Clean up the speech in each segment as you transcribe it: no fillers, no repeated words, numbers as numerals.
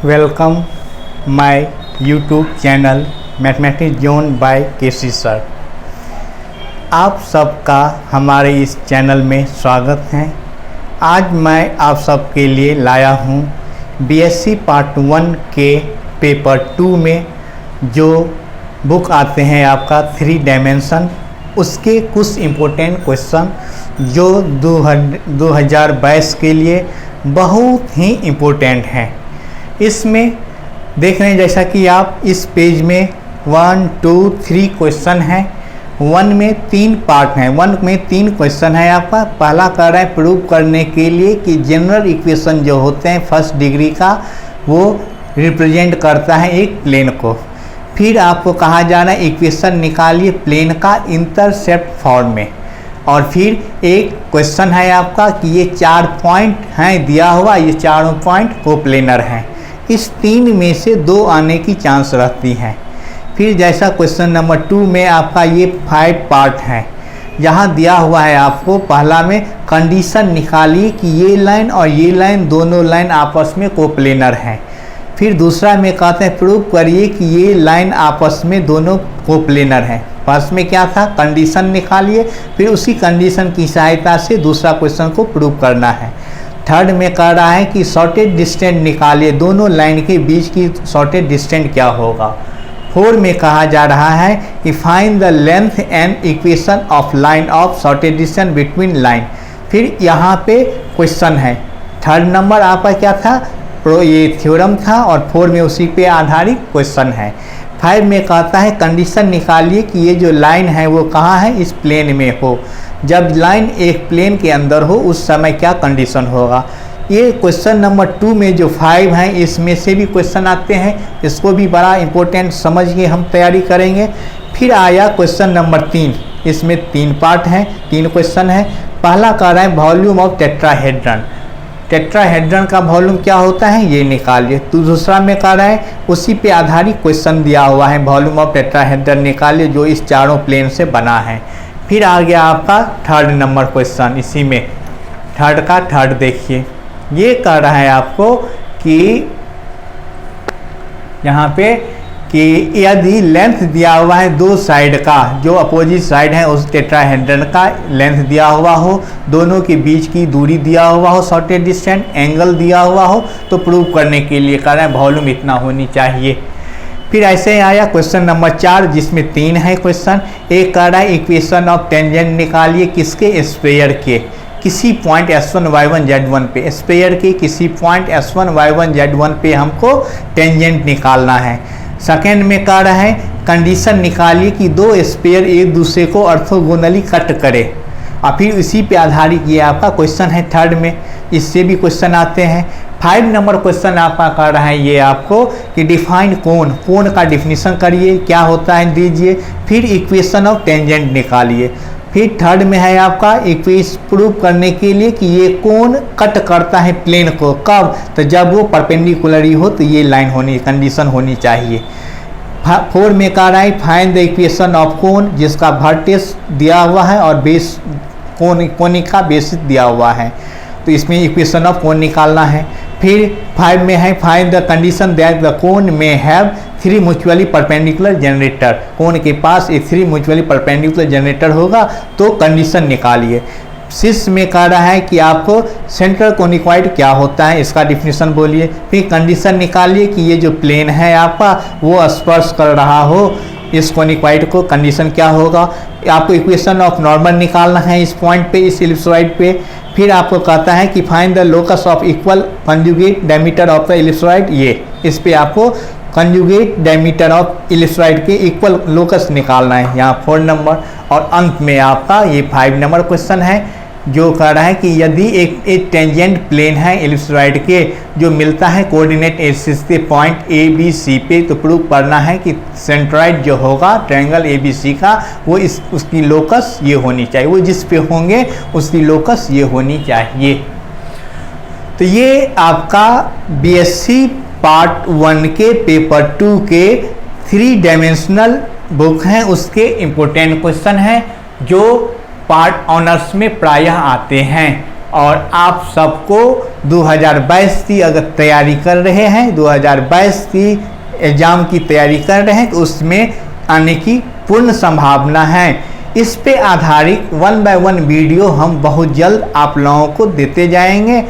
Welcome my YouTube channel mathematics zone by KC sir. आप सबका हमारे इस चैनल में स्वागत है। आज मैं आप सबके लिए लाया हूँ बीएससी पार्ट 1 के पेपर 2 में जो बुक आते हैं आपका 3 डायमेंशन, उसके कुछ इम्पोर्टेंट क्वेश्चन जो 2022 के लिए बहुत ही इम्पोर्टेंट हैं। इसमें देख रहे हैं जैसा कि आप इस पेज में 1, 2, 3 क्वेश्चन हैं। 1 में 3 पार्ट हैं। 1 में 3 क्वेश्चन है आपका। पहला कर रहा है प्रूव करने के लिए कि जनरल इक्वेशन जो होते हैं फर्स्ट डिग्री का वो रिप्रेजेंट करता है एक प्लेन को। फिर आपको कहा जा रहा है इक्वेशन निकालिए प्लेन का इंटरसेप्ट फॉर्म में। और फिर एक क्वेश्चन है आपका कि ये 4 पॉइंट हैं दिया हुआ, ये चारों पॉइंट कोप्लेनर हैं। इस 3 में से 2 आने की चांस रहती हैं। फिर जैसा क्वेश्चन नंबर 2 में आपका ये 5 पार्ट हैं। यहाँ दिया हुआ है आपको पहला में कंडीशन निकालिए कि ये लाइन और ये लाइन दोनों लाइन आपस में कोप्लेनर हैं। फिर दूसरा में कहते हैं प्रूव करिए कि ये लाइन आपस में दोनों कोप्लेनर हैं। फर्स्ट में क्या था, कंडीशन निकालिए, फिर उसी कंडीशन की सहायता से दूसरा क्वेश्चन को प्रूव करना है। थर्ड में कह रहा है कि शॉर्टेज डिस्टेंस निकालिए, दोनों लाइन के बीच की शॉर्टेज डिस्टेंस क्या होगा। 4 में कहा जा रहा है कि find the length and equation of line of shortage distance between line. फिर यहाँ पे क्वेश्चन है। थर्ड नंबर आपका क्या था, ये थ्योरम था, और 4 में उसी पे आधारित क्वेश्चन है। 5 में कहता है कंडीशन निकालिए कि ये जो लाइन है वो कहाँ है, इस प्लेन में हो। जब लाइन एक प्लेन के अंदर हो उस समय क्या कंडीशन होगा। ये क्वेश्चन नंबर 2 में जो 5 हैं इसमें से भी क्वेश्चन आते हैं, इसको भी बड़ा इंपॉर्टेंट समझ के हम तैयारी करेंगे। फिर आया क्वेश्चन नंबर 3, इसमें 3 पार्ट हैं, 3 क्वेश्चन हैं। पहला कह रहा है वॉल्यूम ऑफ टेट्राहेड्रन। टेट्राहेड्रन का वॉल्यूम क्या होता है ये निकालिए। तो दूसरा में कह रहा है उसी पे आधारित क्वेश्चन दिया हुआ है, वॉल्यूम ऑफ टेट्राहेड्रन निकालिए जो इस चारों प्लेन से बना है। फिर आ गया आपका थर्ड नंबर क्वेश्चन, इसी में थर्ड का थर्ड देखिए। ये कह रहा है आपको कि यहाँ पे कि यदि लेंथ दिया हुआ है 2 साइड का, जो अपोजिट साइड है उस टेट्राहेड्रन का लेंथ दिया हुआ हो, दोनों के बीच की दूरी दिया हुआ हो, शॉर्टेज डिस्टेंस एंगल दिया हुआ हो, तो प्रूव करने के लिए कह रहा है वॉल्यूम इतना होनी चाहिए। फिर ऐसे ही आया क्वेश्चन नंबर 4 जिसमें 3 है क्वेश्चन। एक कह रहा है इक्वेशन ऑफ टेंजेंट निकालिए किसके, स्फीयर के, किसी पॉइंट S1 Y1 Z1 पे, स्फीयर के किसी पॉइंट S1 Y1 Z1 पे हमको टेंजेंट निकालना है। सेकेंड में कह रहा है कंडीशन निकालिए कि 2 स्फीयर एक दूसरे को ऑर्थोगोनली कट करे। और फिर इसी पे आधारित ये आपका क्वेश्चन है थर्ड में, इससे भी क्वेश्चन आते हैं। 5 नंबर क्वेश्चन आपका कर रहा है ये आपको कि डिफाइन कोण, कोण का डिफिनीशन करिए क्या होता है दीजिए। फिर इक्वेशन ऑफ टेंजेंट निकालिए। फिर थर्ड में है आपका इक्वेशन प्रूव करने के लिए कि ये कोण कट करता है प्लेन को, कब, तो जब वो परपेंडिकुलर हो तो ये लाइन होनी, कंडीशन होनी चाहिए। 4 में कह रहा है फाइंड द इक्वेशन ऑफ कोण जिसका वर्टेक्स दिया हुआ है और बेस कोनिक का बेसिस दिया हुआ है, तो इसमें इक्वेशन ऑफ कोण निकालना है। फिर 5 में है find the condition that the कोण में हैव 3 म्यूचुअली परपेंडिकुलर जनरेटर। कोण के पास एक 3 म्यूचुअली परपेंडिकुलर जनरेटर होगा तो कंडीशन निकालिए। 6 में कह रहा है कि आपको सेंट्रल कोनिकॉइड क्या होता है, इसका डिफिनीशन बोलिए। फिर कंडीशन निकालिए कि ये जो प्लेन है आपका वो स्पर्श कर रहा हो इस कोनिकॉइड को, कंडीशन क्या होगा। आपको इक्वेशन ऑफ नॉर्मल निकालना है इस पॉइंट पे, इस इलिप्सॉइड पे। फिर आपको कहता है कि find the locus of equal conjugate diameter of the ellipsoid, ये इस पे आपको कंजुगेट डायमीटर ऑफ इलिप्सॉइड के इक्वल लोकस निकालना है, यहाँ 4 नंबर। और अंत में आपका ये 5 नंबर क्वेश्चन है जो कह रहा है कि यदि एक टेंजेंट प्लेन है इलिप्सॉइड के जो मिलता है कोऑर्डिनेट एक्सिस के पॉइंट ABC पे, तो प्रूव करना है कि सेंट्रॉइड जो होगा ट्रायंगल ABC का वो उसकी लोकस ये होनी चाहिए, वो जिस पे होंगे उसकी लोकस ये होनी चाहिए। तो ये आपका बीएससी पार्ट 1 के पेपर 2 के 3 डायमेंशनल बुक हैं, उसके इम्पोर्टेंट क्वेश्चन हैं जो पार्ट ऑनर्स में प्रायः आते हैं। और आप सबको 2022 की अगर तैयारी कर रहे हैं, 2022 की एग्ज़ाम की तैयारी कर रहे हैं तो उसमें आने की पूर्ण संभावना है। इस पे आधारित 1 बाय 1 वीडियो हम बहुत जल्द आप लोगों को देते जाएंगे।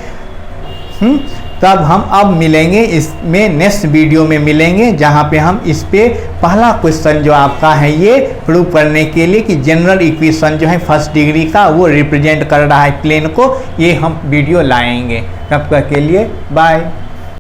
तब हम अब मिलेंगे, इसमें नेक्स्ट वीडियो में मिलेंगे, जहाँ पे हम इस पे पहला क्वेश्चन जो आपका है ये प्रूव करने के लिए कि जनरल इक्वेशन जो है फर्स्ट डिग्री का वो रिप्रेजेंट कर रहा है प्लेन को, ये हम वीडियो लाएंगे। तब तक के लिए बाय।